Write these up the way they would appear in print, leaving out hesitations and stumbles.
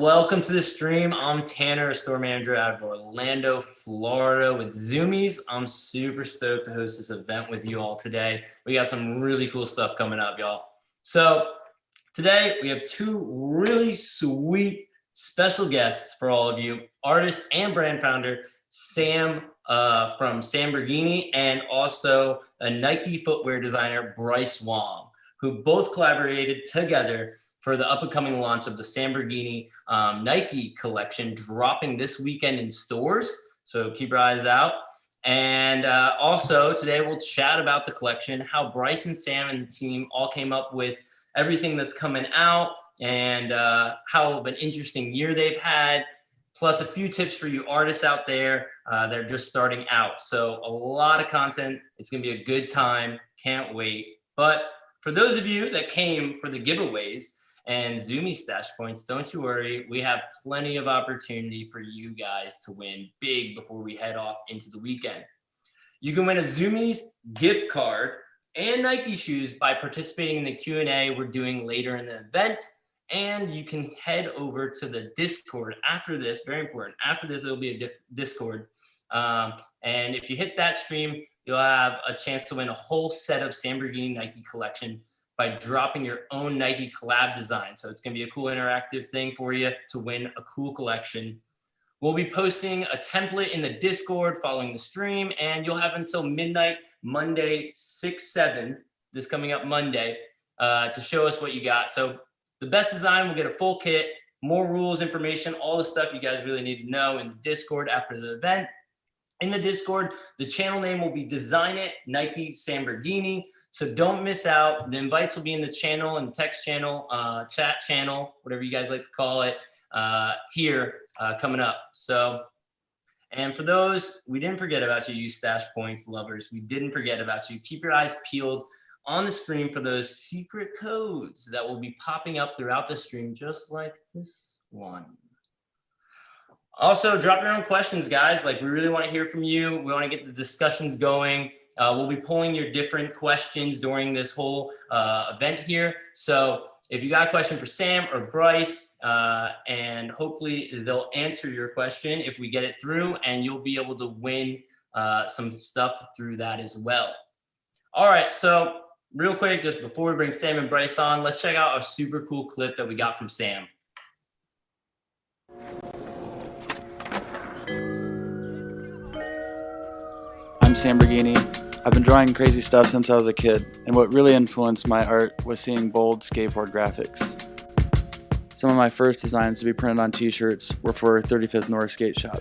welcome to the stream. I'm Tanner, a store manager out of Orlando, Florida with Zoomies. I'm super stoked to host this event with you all today. We got some really cool stuff coming up, y'all. So today we have two really sweet special guests for all of you, artist and brand founder, Sam from Samborghini, and also a Nike footwear designer, Bryce Wong, who both collaborated together for the up-and-coming launch of the Samborghini Nike collection, dropping this weekend in stores. So keep your eyes out. And also today we'll chat about the collection, how Bryce and Sam and the team all came up with everything that's coming out, and how of an interesting year they've had, plus a few tips for you artists out there that are just starting out. So a lot of content. It's gonna be a good time. Can't wait. But for those of you that came for the giveaways and Zoomy stash points, don't you worry. We have plenty of opportunity for you guys to win big before we head off into the weekend. You can win a Zoomies gift card and Nike shoes by participating in the Q&A we're doing later in the event. And you can head over to the Discord after this, very important. After this, it'll be a Discord. And if you hit that stream, you'll have a chance to win a whole set of Samborghini Nike collection by dropping your own Nike collab design. So it's gonna be a cool interactive thing for you to win a cool collection. We'll be posting a template in the Discord following the stream, and you'll have until midnight, Monday, 6/7, this coming up Monday, to show us what you got. So the best design will get a full kit, more rules, information, all the stuff you guys really need to know in the Discord after the event. In the Discord, the channel name will be Design It Nike Samborghini. So don't miss out. The invites will be in the channel and text channel, chat channel, whatever you guys like to call it, here coming up. So, and for those, we didn't forget about you stash points lovers. We didn't forget about you. Keep your eyes peeled on the screen for those secret codes that will be popping up throughout the stream, just like this one. Also, drop your own questions, guys. Like, we really want to hear from you. We want to get the discussions going. We'll be pulling your different questions during this whole event here. So if you got a question for Sam or Bryce, and hopefully they'll answer your question if we get it through, and you'll be able to win some stuff through that as well. All right, so real quick, just before we bring Sam and Bryce on, let's check out a super cool clip that we got from Sam. I'm Samborghini. I've been drawing crazy stuff since I was a kid, and what really influenced my art was seeing bold skateboard graphics. Some of my first designs to be printed on t-shirts were for 35th North Skate Shop.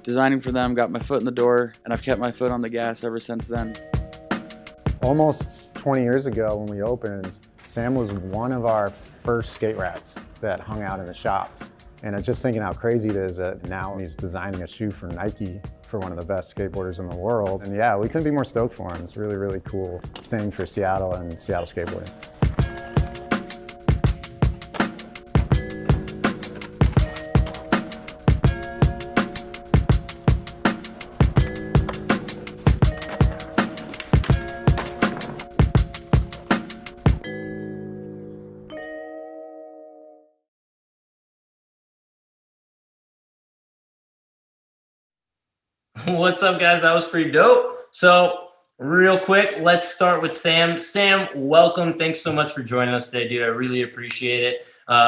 Designing for them got my foot in the door, and I've kept my foot on the gas ever since then. Almost 20 years ago when we opened, Sam was one of our first skate rats that hung out in the shops. And just thinking how crazy it is that now he's designing a shoe for Nike for one of the best skateboarders in the world. And yeah, we couldn't be more stoked for him. It's a really, really cool thing for Seattle and Seattle skateboarding. What's up, guys? That was pretty dope. So real quick, let's start with Sam. Sam, welcome. Thanks so much for joining us today, dude. I really appreciate it.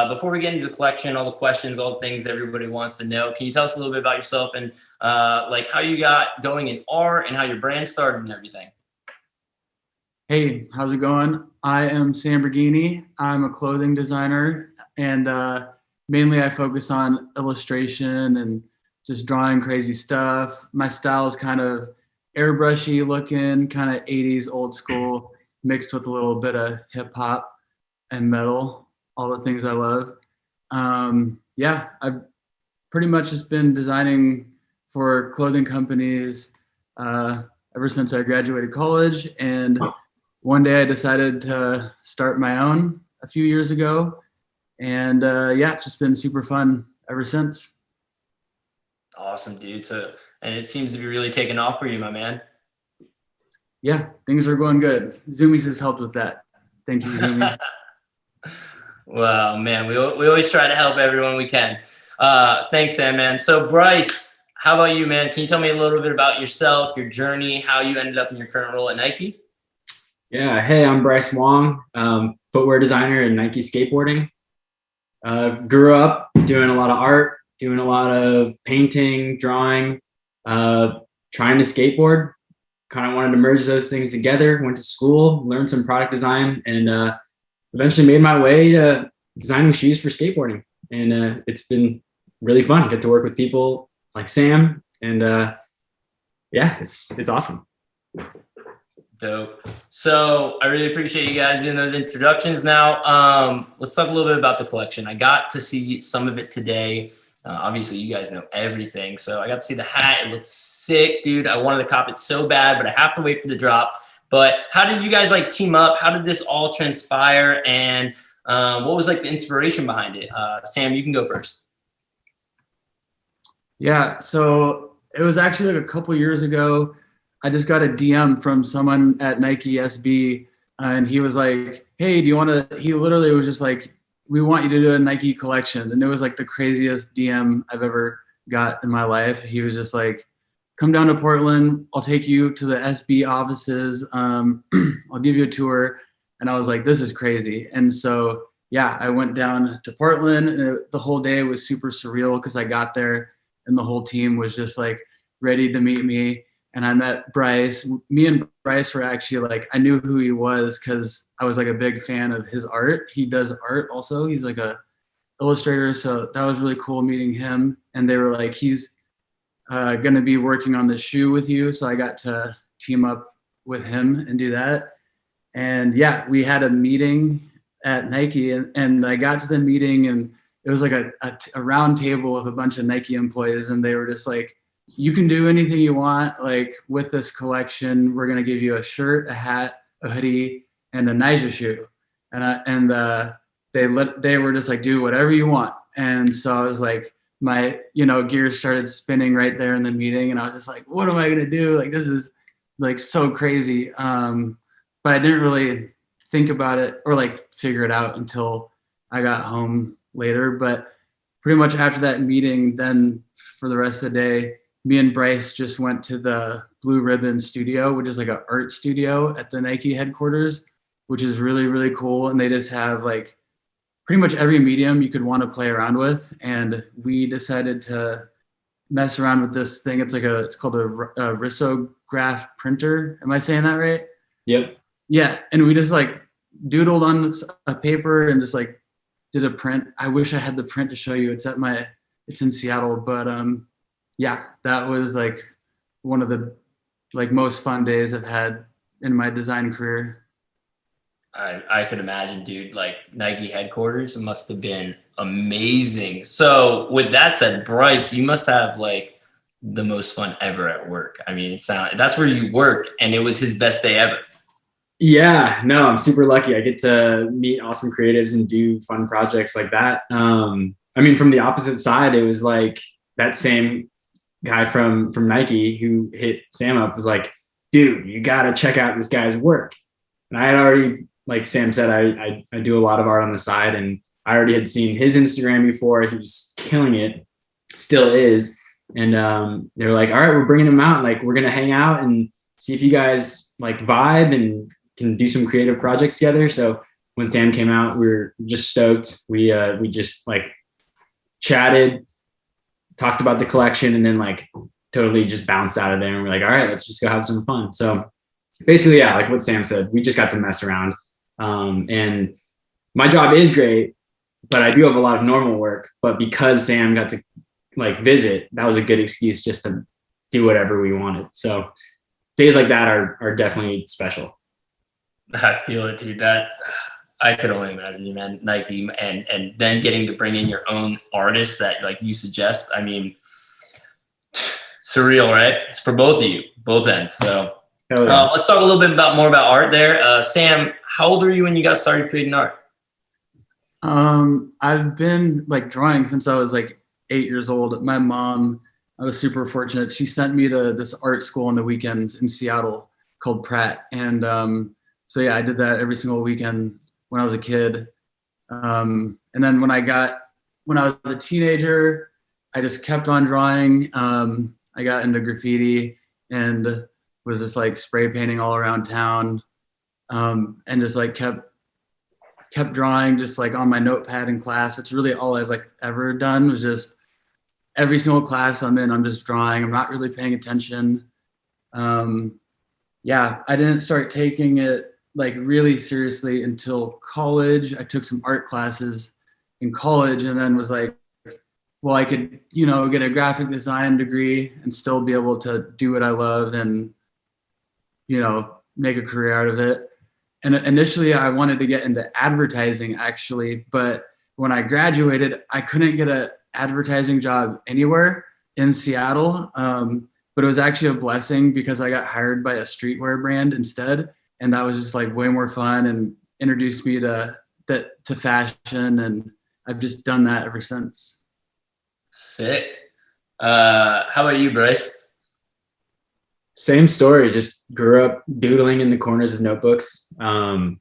Before we get into the collection, all the questions, all the things everybody wants to know, can you tell us a little bit about yourself and like how you got going in art and how your brand started and everything? Hey, how's it going? I am Samborghini. I'm a clothing designer, and mainly I focus on illustration and just drawing crazy stuff. My style is kind of airbrushy looking, kind of 80s old school, mixed with a little bit of hip hop and metal, all the things I love. Yeah, I've pretty much just been designing for clothing companies ever since I graduated college. And one day I decided to start my own a few years ago. And yeah, it's just been super fun ever since. Awesome, dude. So, and it seems to be really taking off for you, my man. Yeah, things are going good. Zoomies has helped with that. Thank you, Zoomies. Well, man, we always try to help everyone we can. Thanks, Sam, man. So, Bryce, how about you, man? Can you tell me a little bit about yourself, your journey, how you ended up in your current role at Nike? Yeah, hey, I'm Bryce Wong, footwear designer in Nike skateboarding. Grew up doing a lot of art, doing a lot of painting, drawing, trying to skateboard. Kind of wanted to merge those things together. Went to school, learned some product design, and eventually made my way to designing shoes for skateboarding. And it's been really fun. Get to work with people like Sam, and yeah, it's awesome. Dope. So I really appreciate you guys doing those introductions. Now, let's talk a little bit about the collection. I got to see some of it today. Obviously, you guys know everything. So I got to see the hat. It looks sick, dude. I wanted to cop it so bad, but I have to wait for the drop. But how did you guys like team up? How did this all transpire? And what was like the inspiration behind it? Sam, you can go first. Yeah, so it was actually like a couple years ago. I just got a DM from someone at Nike SB, and he was like, hey, do you want to, he literally was just like, we want you to do a Nike collection. And it was like the craziest DM I've ever got in my life. He was just like, come down to Portland. I'll take you to the SB offices. I'll give you a tour. And I was like, this is crazy. And so, yeah, I went down to Portland, and the whole day was super surreal because I got there and the whole team was just like ready to meet me. And I met Bryce. Me and Bryce were actually like, I knew who he was because I was like a big fan of his art. He does art also. He's like a illustrator. So that was really cool meeting him. And they were like, he's going to be working on the shoe with you. So I got to team up with him and do that. And yeah, we had a meeting at Nike, and I got to the meeting, and it was like a round table of a bunch of Nike employees. And they were just like, you can do anything you want. Like with this collection, we're going to give you a shirt, a hat, a hoodie, and a Nyjah shoe. And they were just like, do whatever you want. And so I was like, my, gears started spinning right there in the meeting. And I was just like, what am I going to do? Like, this is like so crazy. But I didn't really think about it or like figure it out until I got home later. But pretty much after that meeting, then for the rest of the day, me and Bryce just went to the Blue Ribbon studio, which is like an art studio at the Nike headquarters, which is really, really cool. And they just have like pretty much every medium you could want to play around with. And we decided to mess around with this thing. It's called a risograph printer. Am I saying that right? Yep. Yeah. And we just like doodled on a paper and just like did a print. I wish I had the print to show you. It's in Seattle, but yeah, that was like one of the like most fun days I've had in my design career. I could imagine, dude, like Nike headquarters must have been amazing. So with that said, Bryce, you must have like the most fun ever at work. I mean, that's where you work, and it was his best day ever. Yeah, no, I'm super lucky. I get to meet awesome creatives and do fun projects like that. I mean, from the opposite side, it was like that same guy from Nike who hit Sam up was like, dude, you got to check out this guy's work. And I had already, like Sam said, I do a lot of art on the side, and I already had seen his Instagram before. He was killing it, still is. And they were like, all right, we're bringing him out. Like, we're going to hang out and see if you guys like vibe and can do some creative projects together. So when Sam came out, we were just stoked. We just like chatted, talked about the collection, and then like totally just bounced out of there. And we're like, all right, let's just go have some fun. So basically, yeah, like what Sam said, we just got to mess around. And my job is great, but I do have a lot of normal work. But because Sam got to like visit, that was a good excuse just to do whatever we wanted. So days like that are definitely special. I feel it, dude. That I could only imagine you, man. Nike, and then getting to bring in your own artists that like you suggest. I mean, surreal, right? It's for both of you, both ends. So let's talk a little bit more about art there. Sam, how old were you when you got started creating art? I've been like drawing since I was like 8 years old. My mom, I was super fortunate. She sent me to this art school on the weekends in Seattle called Pratt. And so yeah, I did that every single weekend when I was a kid. And then when I was a teenager, I just kept on drawing. I got into graffiti and was just like spray painting all around town, and just like kept drawing just like on my notepad in class. It's really all I've like ever done, was just every single class I'm in, I'm just drawing. I'm not really paying attention. Yeah, I didn't start taking it like really seriously until college. I took some art classes in college and then was like, well, I could, get a graphic design degree and still be able to do what I love and, make a career out of it. And initially I wanted to get into advertising actually, but when I graduated, I couldn't get an advertising job anywhere in Seattle. But it was actually a blessing because I got hired by a streetwear brand instead. And that was just like way more fun and introduced me to fashion. And I've just done that ever since. Sick. How about you, Bryce? Same story. Just grew up doodling in the corners of notebooks. I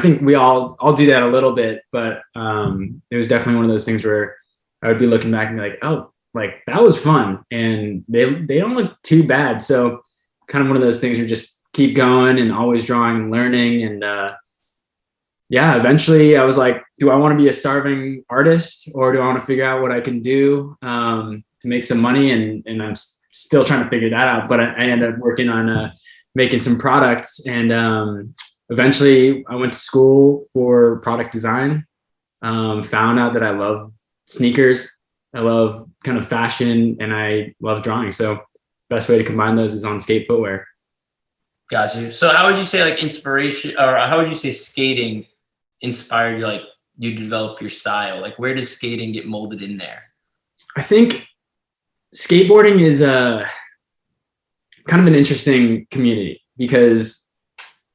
think we all do that a little bit, but it was definitely one of those things where I would be looking back and be like, oh, like that was fun, and they don't look too bad. So kind of one of those things where you just keep going and always drawing and learning. And eventually I was like, do I want to be a starving artist, or do I want to figure out what I can do to make some money? And I'm still trying to figure that out, but I ended up working on making some products. And eventually I went to school for product design, found out that I love sneakers, I love kind of fashion, and I love drawing. So best way to combine those is on skate footwear. Got you. So how would you say like inspiration, or how would you say skating inspired you, like you develop your style? Like where does skating get molded in there? I think skateboarding is kind of an interesting community because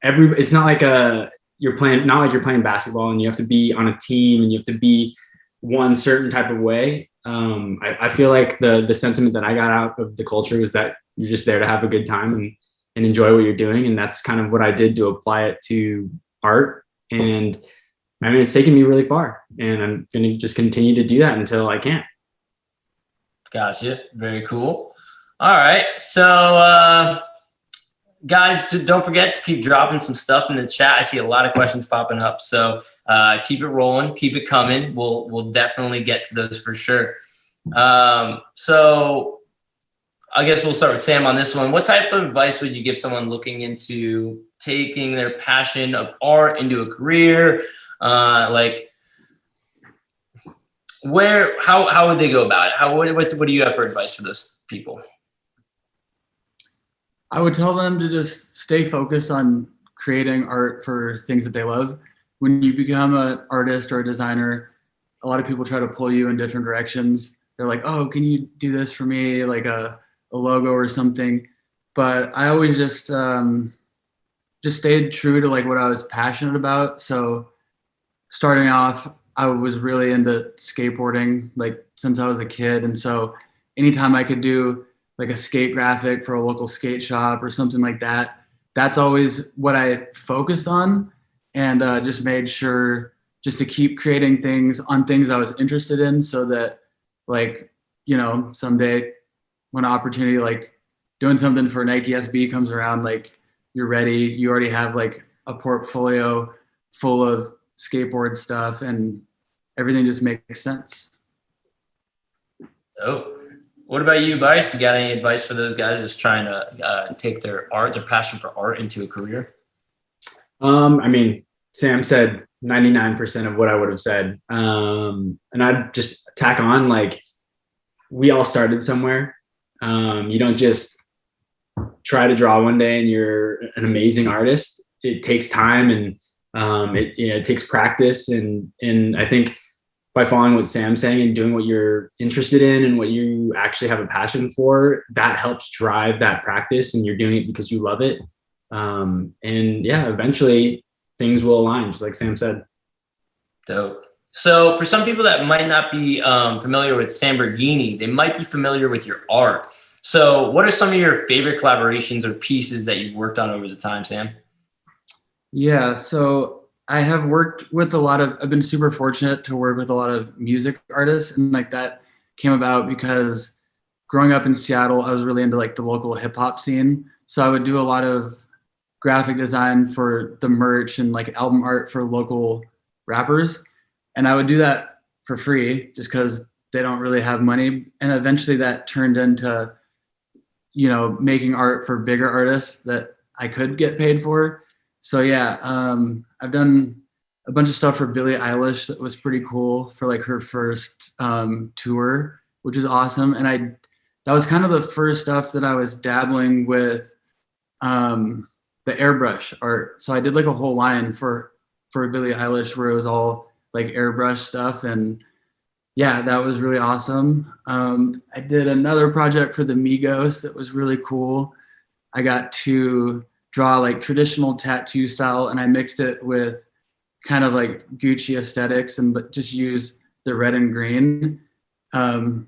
it's not like you're playing basketball and you have to be on a team and you have to be one certain type of way. I feel like the sentiment that I got out of the culture was that you're just there to have a good time and enjoy what you're doing. And that's kind of what I did to apply it to art. And I mean, it's taken me really far, and I'm going to just continue to do that until I can't. Gotcha. Very cool. All right. So, guys, don't forget to keep dropping some stuff in the chat. I see a lot of questions popping up. So keep it rolling. Keep it coming. We'll definitely get to those for sure. So I guess we'll start with Sam on this one. What type of advice would you give someone looking into taking their passion of art into a career? How would they go about it? What do you have for advice for those people? I would tell them to just stay focused on creating art for things that they love. When you become an artist or a designer, a lot of people try to pull you in different directions. They're like, oh, can you do this for me? Like a logo or something. But I always just stayed true to like what I was passionate about. So starting off, I was really into skateboarding like since I was a kid. And so anytime I could do like a skate graphic for a local skate shop or something like that, that's always what I focused on, and just made sure just to keep creating things on things I was interested in, so that like, someday when an opportunity like doing something for Nike SB comes around, like you're ready, you already have like a portfolio full of skateboard stuff and everything just makes sense. Oh, what about you, Bryce? You got any advice for those guys just trying to take their passion for art into a career? I mean, Sam said 99% of what I would have said. And I'd just tack on, like, we all started somewhere. You don't just try to draw one day and you're an amazing artist. It takes time, and it takes practice. And I think by following what Sam's saying and doing what you're interested in and what you actually have a passion for, that helps drive that practice, and you're doing it because you love it. Eventually things will align, just like Sam said. Dope. So for some people that might not be familiar with Samborghini, they might be familiar with your art. So what are some of your favorite collaborations or pieces that you've worked on over the time, Sam? Yeah, so I have worked with I've been super fortunate to work with a lot of music artists, and like that came about because growing up in Seattle, I was really into like the local hip hop scene. So I would do a lot of graphic design for the merch and like album art for local rappers. And I would do that for free just because they don't really have money. And eventually that turned into, you know, making art for bigger artists that I could get paid for. So yeah, I've done a bunch of stuff for Billie Eilish that was pretty cool for like her first tour, which is awesome. And that was kind of the first stuff that I was dabbling with the airbrush art. So I did like a whole line for Billie Eilish where it was all like airbrush stuff, and yeah, that was really awesome. I did another project for the Migos that was really cool. I got to draw like traditional tattoo style, and I mixed it with kind of like Gucci aesthetics and just use the red and green, and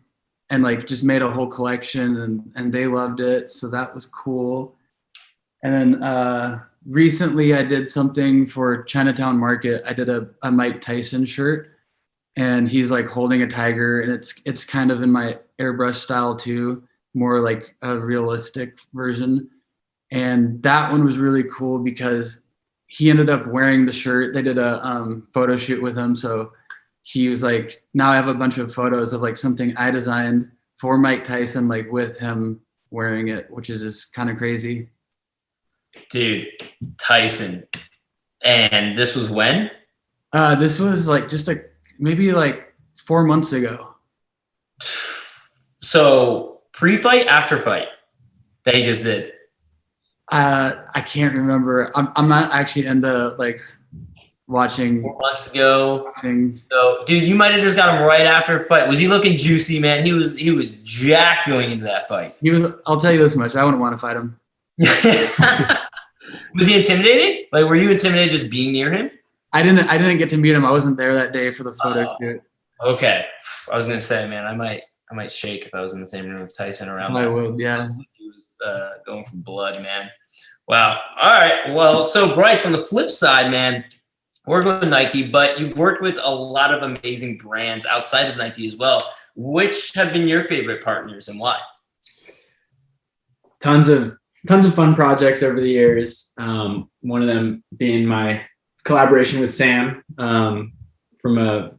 like just made a whole collection, and they loved it. So that was cool. And then recently I did something for Chinatown Market. I did a Mike Tyson shirt, and he's like holding a tiger, and it's kind of in my airbrush style too, more like a realistic version. And that one was really cool because he ended up wearing the shirt. They did a photo shoot with him. So he was like, now I have a bunch of photos of like something I designed for Mike Tyson, like with him wearing it, which is just kind of crazy. Dude, Tyson. And this was when? This was like just maybe like 4 months ago. So pre-fight, after fight, they just did. I can't remember. I'm not actually into like watching. 4 months ago. Boxing. So, dude, you might have just got him right after a fight. Was he looking juicy, man? He was jacked going into that fight. He was. I'll tell you this much. I wouldn't want to fight him. Was he intimidating? Like, were you intimidated just being near him? I didn't get to meet him. I wasn't there that day for the photo shoot. Okay. I was gonna say, man, I might shake if I was in the same room with Tyson around. I would, yeah. He was going for blood, man. Wow. All right. Well, so Bryce, on the flip side, man, working with Nike, but you've worked with a lot of amazing brands outside of Nike as well. Which have been your favorite partners and why? Tons of fun projects over the years. One of them being my collaboration with Sam from a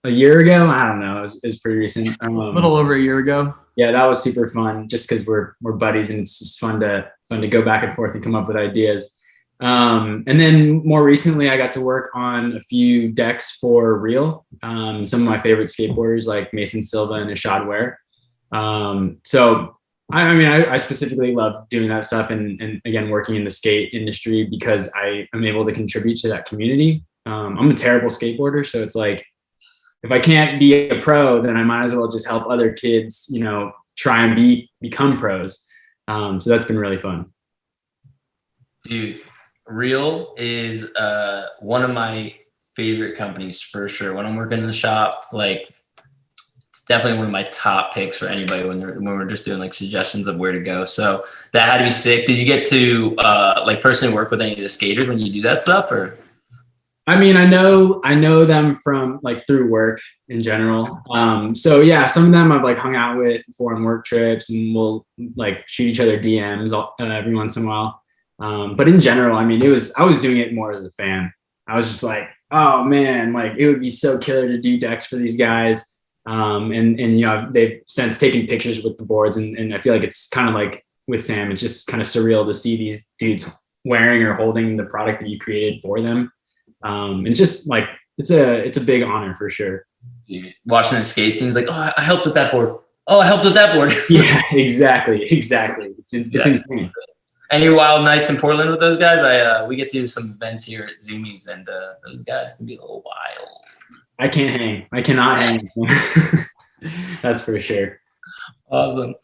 year ago. I don't know. It was pretty recent. A little over a year ago. Yeah, that was super fun. Just because we're buddies, and it's just fun to go back and forth and come up with ideas. And then more recently, I got to work on a few decks for Real. Some of my favorite skateboarders like Mason Silva and Ashad Ware. So I specifically love doing that stuff, and again, working in the skate industry because I am able to contribute to that community. I'm a terrible skateboarder, so it's like, if I can't be a pro, then I might as well just help other kids, you know, try and become pros. So that's been really fun. Dude, Real is one of my favorite companies for sure. When I'm working in the shop, like, it's definitely one of my top picks for anybody when we're just doing like suggestions of where to go. So that had to be sick. Did you get to like personally work with any of the skaters when you do that stuff, or? I mean, I know them from like through work in general. So yeah, some of them I've like hung out with before on work trips, and we'll like shoot each other DMs every once in a while. But in general, I mean, I was doing it more as a fan. I was just like, oh man, like it would be so killer to do decks for these guys. And you know, they've since taken pictures with the boards, and I feel like it's kind of like with Sam, it's just kind of surreal to see these dudes wearing or holding the product that you created for them. It's just like, it's a big honor for sure. Dude, watching the skate scenes, like, oh, I helped with that board. Oh, I helped with that board. Yeah, exactly. It's insane. Any wild nights in Portland with those guys? We get to do some events here at Zoomies, and those guys can be a little wild. I can't hang. I cannot hang. That's for sure. Awesome.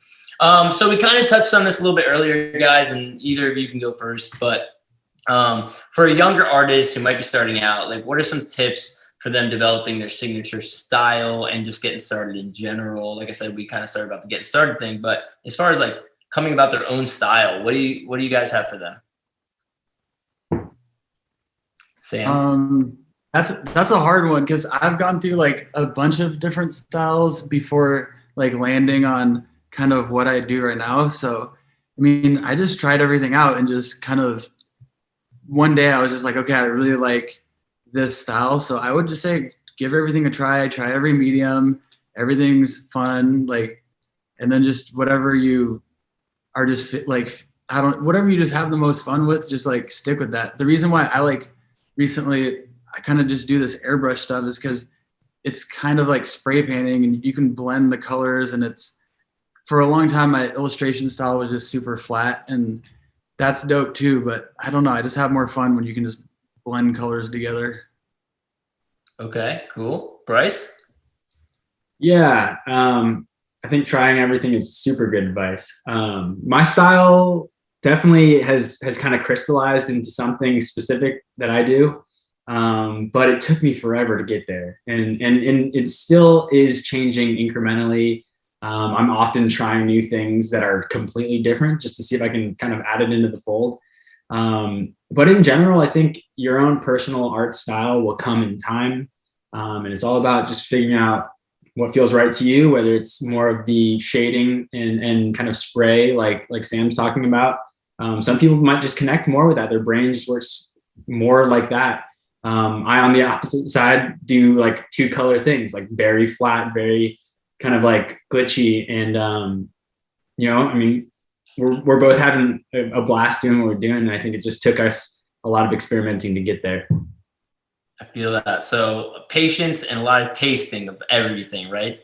So we kind of touched on this a little bit earlier, guys, and either of you can go first, but for a younger artist who might be starting out, like, what are some tips for them developing their signature style and just getting started in general? Like I said, we kind of started about the getting started thing, but as far as like coming about their own style, what do you guys have for them? Sam? That's a hard one because I've gone through like a bunch of different styles before like landing on kind of what I do right now. So, I mean, I just tried everything out and just kind of one day I was just like, okay, I really like this style. So I would just say, give everything a try every medium, everything's fun. Like, and then just whatever you are just like, whatever you just have the most fun with, just like stick with that. The reason why I like recently, I kind of just do this airbrush stuff is because it's kind of like spray painting and you can blend the colors, and it's, for a long time my illustration style was just super flat, and that's dope too, but I don't know, I just have more fun when you can just blend colors together. Okay, cool. Bryce? Yeah, I think trying everything is super good advice. My style definitely has kind of crystallized into something specific that I do, but it took me forever to get there, and it still is changing incrementally. I'm often trying new things that are completely different just to see if I can kind of add it into the fold. But in general, I think your own personal art style will come in time, and it's all about just figuring out what feels right to you, whether it's more of the shading and kind of spray like Sam's talking about. Some people might just connect more with that. Their brain just works more like that. I, on the opposite side, do like two color things, like very flat, very kind of like glitchy. And, you know, I mean, we're both having a blast doing what we're doing. And I think it just took us a lot of experimenting to get there. I feel that. So patience and a lot of tasting of everything, right?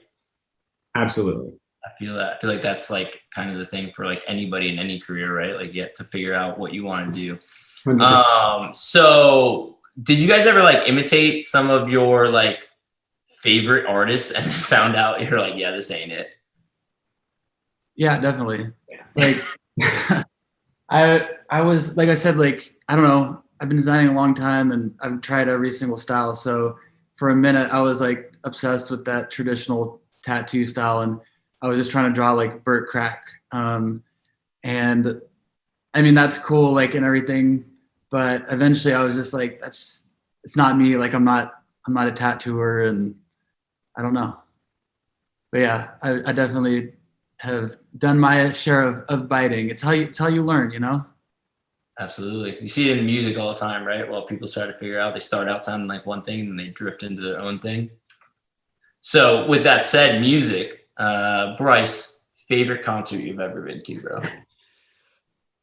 Absolutely. I feel that. I feel like that's like kind of the thing for like anybody in any career, right? Like you have to figure out what you want to do. 100%. So did you guys ever like imitate some of your like favorite artists and then found out you're like, yeah, this ain't it? Yeah, definitely. Like I was, like I said, like, I don't know, I've been designing a long time and I've tried every single style. So for a minute I was like obsessed with that traditional tattoo style, and I was just trying to draw like Burt Crack. And I mean, that's cool, like, and everything, but eventually I was just like, it's not me. Like, I'm not a tattooer, and I don't know. But yeah, I definitely have done my share of biting. It's how you learn, you know? Absolutely. You see it in music all the time, right? Well, people try to figure out, they start out sounding like one thing and then they drift into their own thing. So with that said, music, Bryce, favorite concert you've ever been to, bro?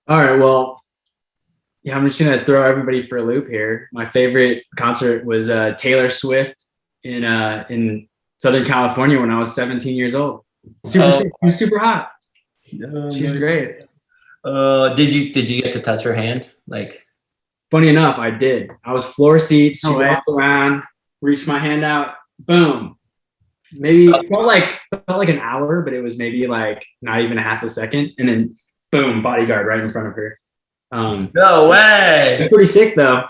All right. Well, yeah, I'm just gonna throw everybody for a loop here. My favorite concert was Taylor Swift in Southern California when I was 17 years old. She was super hot. She's great. Did you get to touch her hand? Like, funny enough, I did. I was floor seats. She No way. walked around, reached my hand out, boom. Maybe it felt like an hour, but it was maybe like not even a half a second, and then boom, bodyguard right in front of her. no way. It's pretty sick though.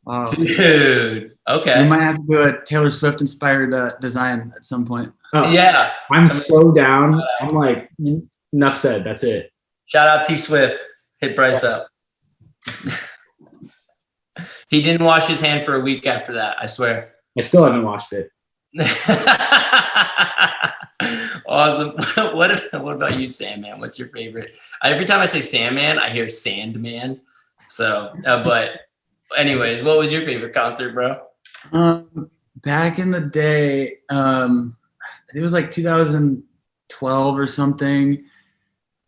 Wow. Dude. Okay. We might have to do a Taylor Swift inspired design at some point. Oh, Yeah. I'm so down. I'm like, enough said. That's it. Shout out T Swift. Hit Bryce up. He didn't wash his hand for a week after that, I swear. I still haven't watched it. Awesome. What about you, Sandman? What's your favorite? Every time I say Sandman, I hear Sandman. So, but anyways, what was your favorite concert, bro? Back in the day, it was like 2012 or something.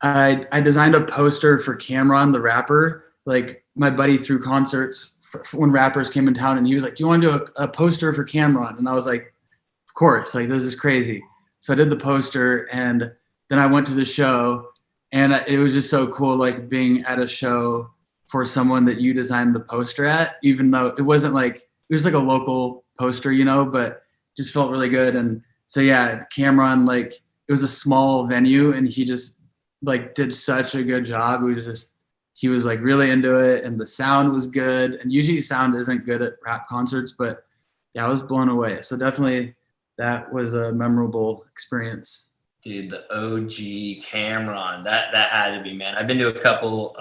I designed a poster for Cameron, the rapper. Like, my buddy threw concerts for when rappers came in town, and he was like, "Do you want to do a poster for Cameron?" And I was like, "Of course! Like, this is crazy." So I did the poster, and then I went to the show, and it was just so cool, like being at a show for someone that you designed the poster at, even though it wasn't like, it was like a local poster, you know, but just felt really good. And so yeah, Cameron, like, it was a small venue, and he just like did such a good job. He was like really into it, and the sound was good. And usually sound isn't good at rap concerts, but yeah, I was blown away. So definitely that was a memorable experience. Dude, the OG Cameron, that had to be, man. I've been to a couple,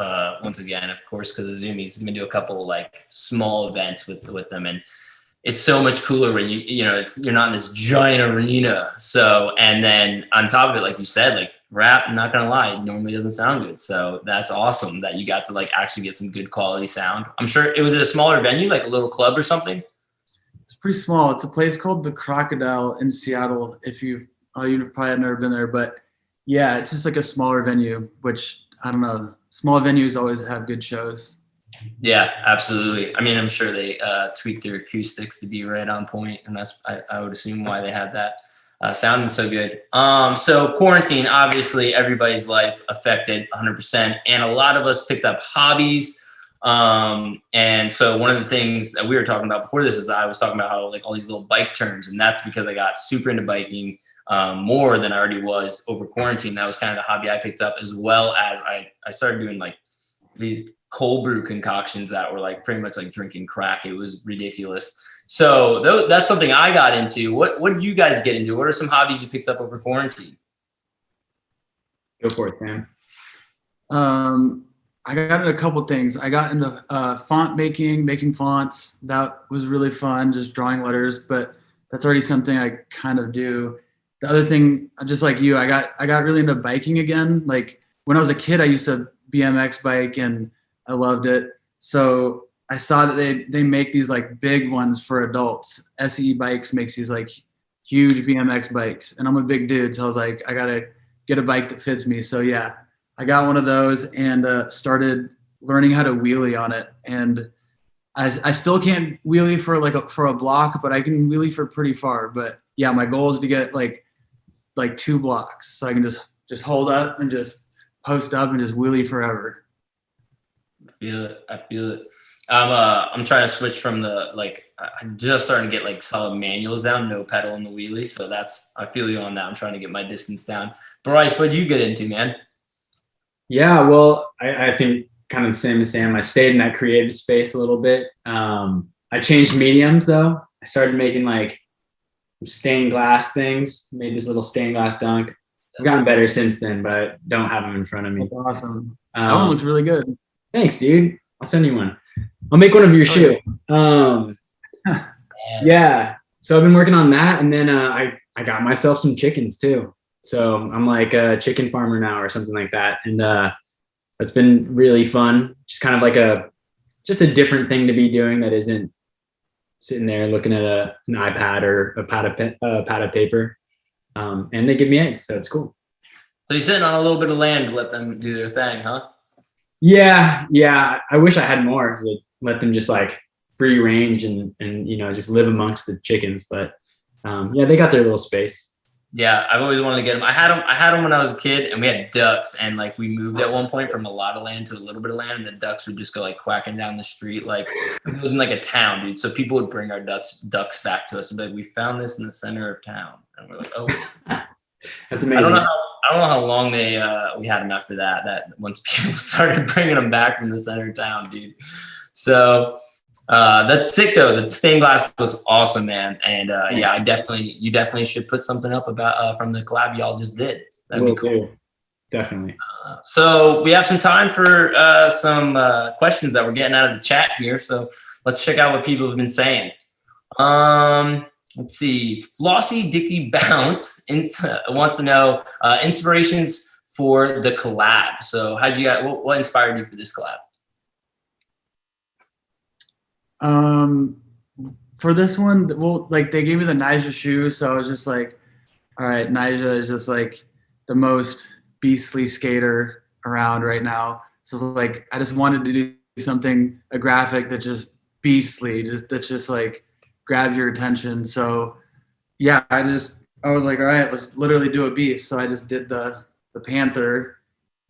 once again, of course, because of Zoomies, I've been to a couple like small events with them, and it's so much cooler when you're not in this giant arena. So, and then on top of it, like you said, like rap, I'm not gonna lie, it normally doesn't sound good. So that's awesome that you got to like actually get some good quality sound. I'm sure it was at a smaller venue, like a little club or something. It's pretty small. It's a place called the Crocodile in Seattle. If you've probably have never been there, but yeah, it's just like a smaller venue, which I don't know. Small venues always have good shows. Yeah, absolutely. I mean, I'm sure they tweak their acoustics to be right on point, and that's I would assume why they have that sounding so good. So quarantine, obviously, everybody's life affected 100%, and a lot of us picked up hobbies. And so one of the things that we were talking about before this is I was talking about how like all these little bike turns, and that's because I got super into biking. More than I already was over quarantine. That was kind of the hobby I picked up, as well as I started doing like these cold brew concoctions that were like pretty much like drinking crack. It was ridiculous. So that's something I got into. What did you guys get into? What are some hobbies you picked up over quarantine? Go for it, Sam. I got into a couple things. I got into font making fonts. That was really fun, just drawing letters, but that's already something I kind of do. The other thing, just like you, I got really into biking again. Like when I was a kid, I used to BMX bike and I loved it. So I saw that they make these like big ones for adults. SE Bikes makes these like huge BMX bikes, and I'm a big dude, so I was like, I gotta get a bike that fits me. So yeah, I got one of those and started learning how to wheelie on it. And I still can't wheelie for a block, but I can wheelie for pretty far. But yeah, my goal is to get like 2 blocks, so I can just hold up and just post up and just wheelie forever. I feel it. I'm trying to switch from I'm just starting to get like solid manuals down, no pedal in the wheelie. So I feel you on that. I'm trying to get my distance down. Bryce, what did you get into, man? Yeah, well, I think kind of the same as Sam. I stayed in that creative space a little bit. I changed mediums though. I started making like stained glass things, made this little stained glass dunk. I've gotten better since then, but I don't have them in front of me. That's awesome. That one looks really good. Thanks, dude. I'll send you one. I'll make one of your shoe. Yeah. So I've been working on that, and then I got myself some chickens too. So I'm like a chicken farmer now or something like that, and that's been really fun. Just kind of like a different thing to be doing that isn't sitting there looking at an iPad or a pad of paper. And they give me eggs, so it's cool. So you're sitting on a little bit of land to let them do their thing, huh? Yeah. I wish I had more. Let them just like free range and just live amongst the chickens. But yeah, they got their little space. Yeah, I've always wanted to get them. I had them when I was a kid, and we had ducks, and like we moved at one point from a lot of land to a little bit of land, and the ducks would just go like quacking down the street, like we lived in like a town, dude. So people would bring our ducks back to us and be like, "We found this in the center of town," and we're like, "Oh, that's amazing." I don't know how long we had them after that. That once people started bringing them back from the center of town, dude. So. That's sick though. The stained glass looks awesome, man. And yeah, you definitely should put something up about from the collab y'all just did. That'd be cool. Definitely. So we have some time for some questions that we're getting out of the chat here. So let's check out what people have been saying. Let's see. Flossy Dicky Bounce wants to know inspirations for the collab. So what inspired you for this collab? For this one, well, like they gave me the Nyjah shoe, so I was just like, all right, Nyjah is just like the most beastly skater around right now. So it's like I just wanted to do something, a graphic that just beastly, that's just like grabs your attention. So yeah, I was like, all right, let's literally do a beast. So I just did the panther,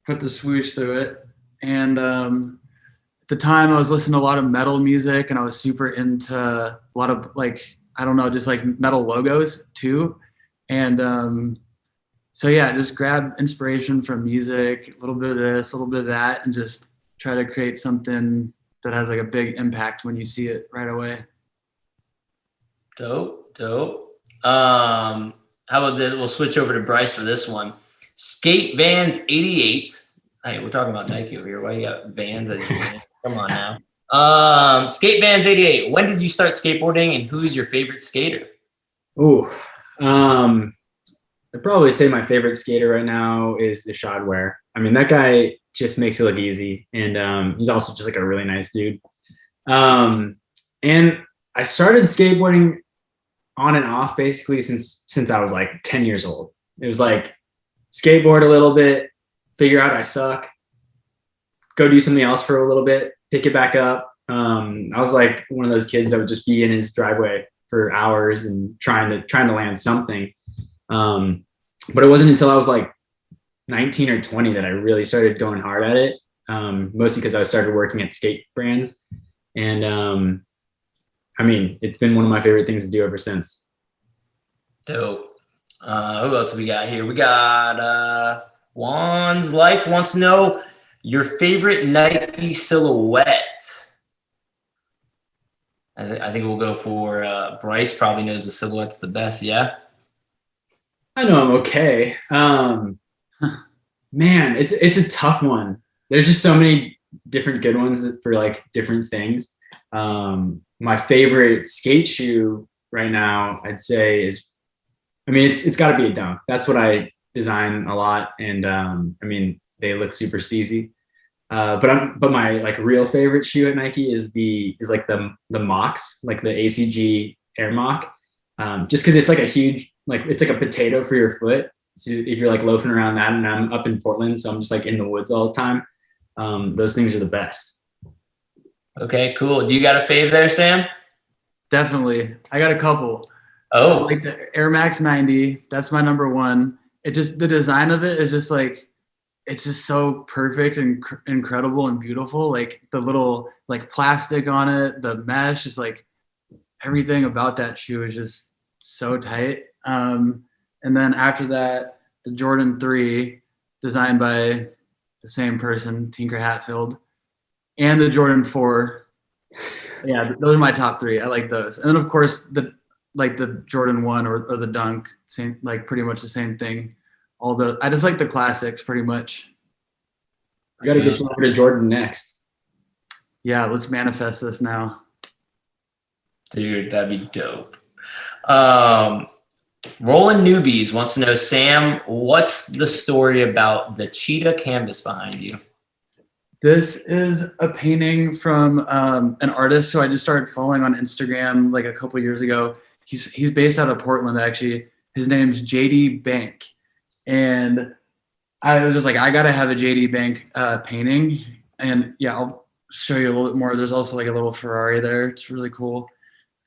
put the swoosh through it, and at the time I was listening to a lot of metal music, and I was super into a lot of like, I don't know, just like metal logos too. And so yeah, just grab inspiration from music, a little bit of this, a little bit of that, and just try to create something that has like a big impact when you see it right away. Dope. How about this? We'll switch over to Bryce for this one. Skate Vans 88. Hey, we're talking about Nike over here. Why you got Vans as your name? Come on now. Skate Vans 88. When did you start skateboarding, and who's your favorite skater? Ooh, I'd probably say my favorite skater right now is Ishad Ware. I mean, that guy just makes it look easy, and he's also just like a really nice dude. And I started skateboarding on and off basically since I was like 10 years old. It was like skateboard a little bit, figure out I suck, go do something else for a little bit, pick it back up. I was like one of those kids that would just be in his driveway for hours and trying to land something. But it wasn't until I was like 19 or 20 that I really started going hard at it. Mostly because I started working at skate brands. And I mean, it's been one of my favorite things to do ever since. Dope. Who else we got here? We got Juan's Life wants to know your favorite Nike silhouette. I think we'll go for Bryce. Probably knows the silhouette's the best. Yeah. I know I'm okay. Man, it's a tough one. There's just so many different good ones for like different things. My favorite skate shoe right now, I'd say is, I mean, it's got to be a Dunk. That's what I design a lot, and I mean, they look super steezy. But my like real favorite shoe at Nike is like the Mocs, like the ACG Air Moc, just because it's like a huge, like it's like a potato for your foot. So if you're like loafing around that, and I'm up in Portland, so I'm just like in the woods all the time. Those things are the best. Okay, cool. Do you got a fave there, Sam? Definitely. I got a couple. Oh, Like the Air Max 90. That's my number one. It just, the design of it is just like, it's just so perfect and incredible and beautiful. Like the little like plastic on it, the mesh is like, everything about that shoe is just so tight. And then after that, the Jordan 3, designed by the same person, Tinker Hatfield, and the Jordan 4. Yeah, those are my top 3. I like those. And then of course the Jordan 1 or the Dunk, same, like pretty much the same thing. I just like the classics pretty much. I got to get you over to Jordan next. Yeah, let's manifest this now. dude, that'd be dope. Rolling Newbies wants to know, Sam, what's the story about the cheetah canvas behind you? This is a painting from an artist who I just started following on Instagram like a couple years ago. He's based out of Portland, actually. His name's JD Bank. And I was just like, I gotta have a JD Bank painting. And yeah, I'll show you a little bit more. There's also like a little Ferrari there. It's really cool.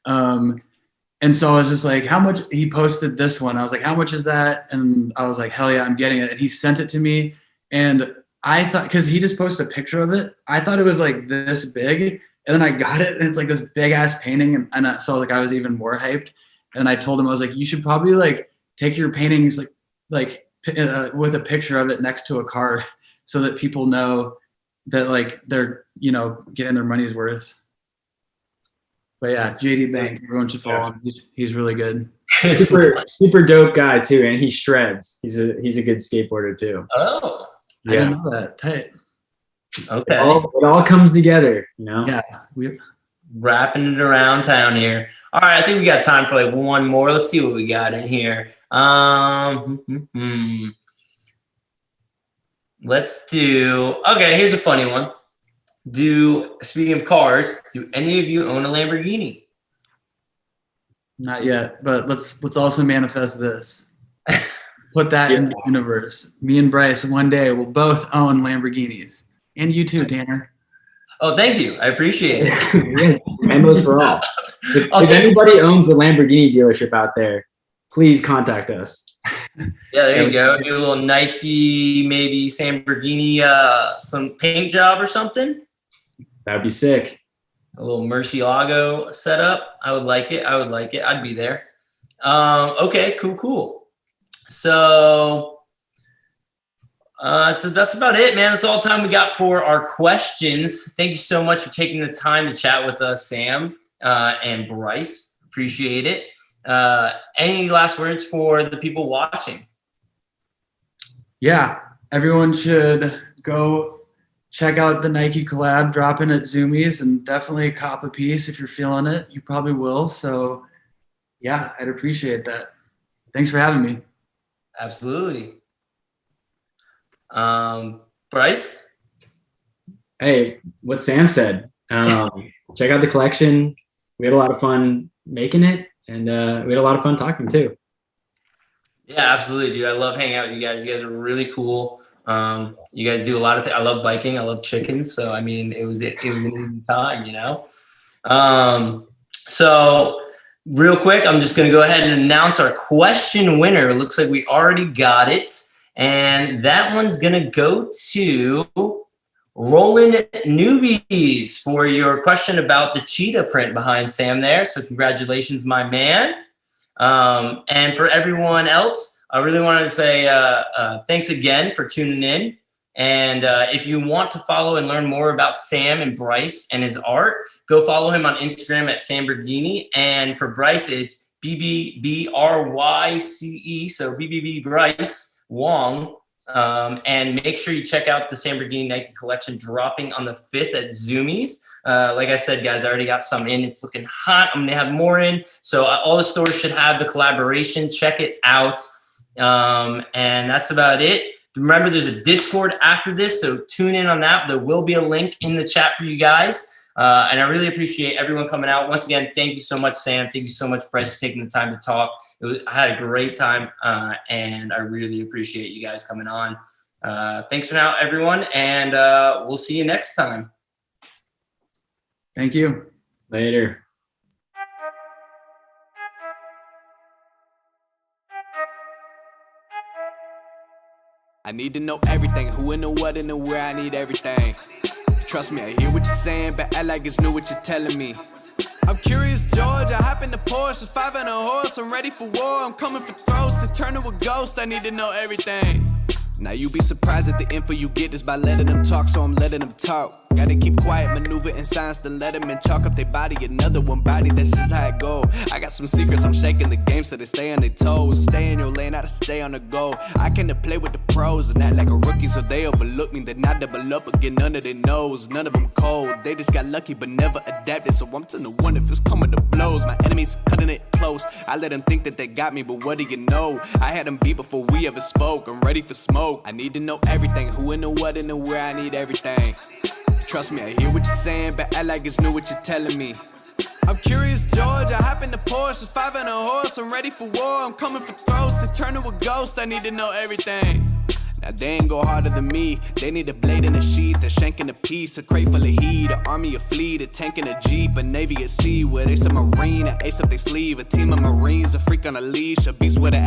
And so I was just like, how much? He posted this one. I was like, how much is that? And I was like, hell yeah, I'm getting it. And he sent it to me. And I thought, because he just posted a picture of it, I thought it was like this big. And then I got it, and it's like this big ass painting. And so like I was even more hyped. And I told him, I was like, you should probably like take your paintings like with a picture of it next to a car, so that people know that like they're, you know, getting their money's worth. But yeah, JD Bank, everyone should follow him. He's really good. Super dope guy too, and he shreds. He's a good skateboarder too. Oh, I didn't know that. Tight. okay. It all comes together, you know. Yeah, Wrapping it around town here. All right, I think we got time for like one more. Let's see what we got in here. Let's do. Okay, here's a funny one. Speaking of cars, do any of you own a Lamborghini? not yet, but let's also manifest this. Put that in the universe. Me and Bryce one day will both own Lamborghinis, and you too, Tanner. Oh, thank you. I appreciate it. Memos for all. If anybody owns a Lamborghini dealership out there, please contact us. Yeah, there you go. Do a little Nike, maybe Samborghini, some paint job or something. That would be sick. A little Murcielago setup. I would like it. I'd be there. Okay, cool. So that's about it, man. That's all the time we got for our questions. Thank you so much for taking the time to chat with us, Sam and Bryce. Appreciate it. Any last words for the people watching? Yeah, everyone should go check out the Nike collab dropping at Zoomies, and definitely cop a piece if you're feeling it. You probably will. So yeah, I'd appreciate that. Thanks for having me. Absolutely. Bryce? Hey, what Sam said. Check out the collection. We had a lot of fun making it, and we had a lot of fun talking too. Yeah, absolutely, dude. I love hanging out with you guys. You guys are really cool. You guys do a lot of things. I love biking. I love chickens. So, I mean, it was an easy time, you know? So real quick, I'm just going to go ahead and announce our question winner. It looks like we already got it. And that one's going to go to Roland Newbies for your question about the cheetah print behind Sam there. So congratulations, my man. And for everyone else, I really wanted to say thanks again for tuning in. And if you want to follow and learn more about Sam and Bryce and his art, go follow him on Instagram at Samborghini. And for Bryce, it's BBBRYCE. So BBB Bryce Wong. And make sure you check out the Samborghini Nike collection dropping on the 5th at Zoomies. Like I said, guys, I already got some in. It's looking hot. I'm gonna have more in. So all the stores should have the collaboration. Check it out. And that's about it. Remember, there's a Discord after this, so tune in on that. There will be a link in the chat for you guys. And I really appreciate everyone coming out. Once again, thank you so much, Sam. Thank you so much, Bryce, for taking the time to talk. I had a great time, and I really appreciate you guys coming on. Thanks for now, everyone, and we'll see you next time. Thank you. Later. I need to know everything, who and the what and the where, I need everything. Trust me, I hear what you're saying, but act like it's new what you're telling me. I'm curious, George, I hop in the Porsche, 5 and a horse, I'm ready for war, I'm coming for throats, to turn to a ghost, I need to know everything. Now you be surprised at the info you get is by letting them talk, so I'm letting them talk. Gotta keep quiet, maneuver in silence, then let them in, talk up their body, another one body, that's just how it go. I got some secrets, I'm shaking the game so they stay on their toes. Stay in your lane, I to stay on the go. I can play with the pros and act like a rookie, so they overlook me, then I double up again under their nose. None of them cold, they just got lucky but never adapted, so I'm to one if it's coming to blows. My enemies cutting it close, I let them think that they got me, but what do you know? I had them beat before we ever spoke, I'm ready for smoke. I need to know everything, who and the what and the where, I need everything. Trust me, I hear what you're saying, but act like it's new what you're telling me. I'm curious, George, I hop in the Porsche, 5 and a horse, I'm ready for war, I'm coming for throats, to turn to a ghost, I need to know everything. Now they ain't go harder than me, they need a blade and a sheath, a shank and a piece, a crate full of heat, an army, a fleet, a tank and a jeep, a navy at sea, with a submarine, an ace up their sleeve, a team of Marines, a freak on a leash, a beast with an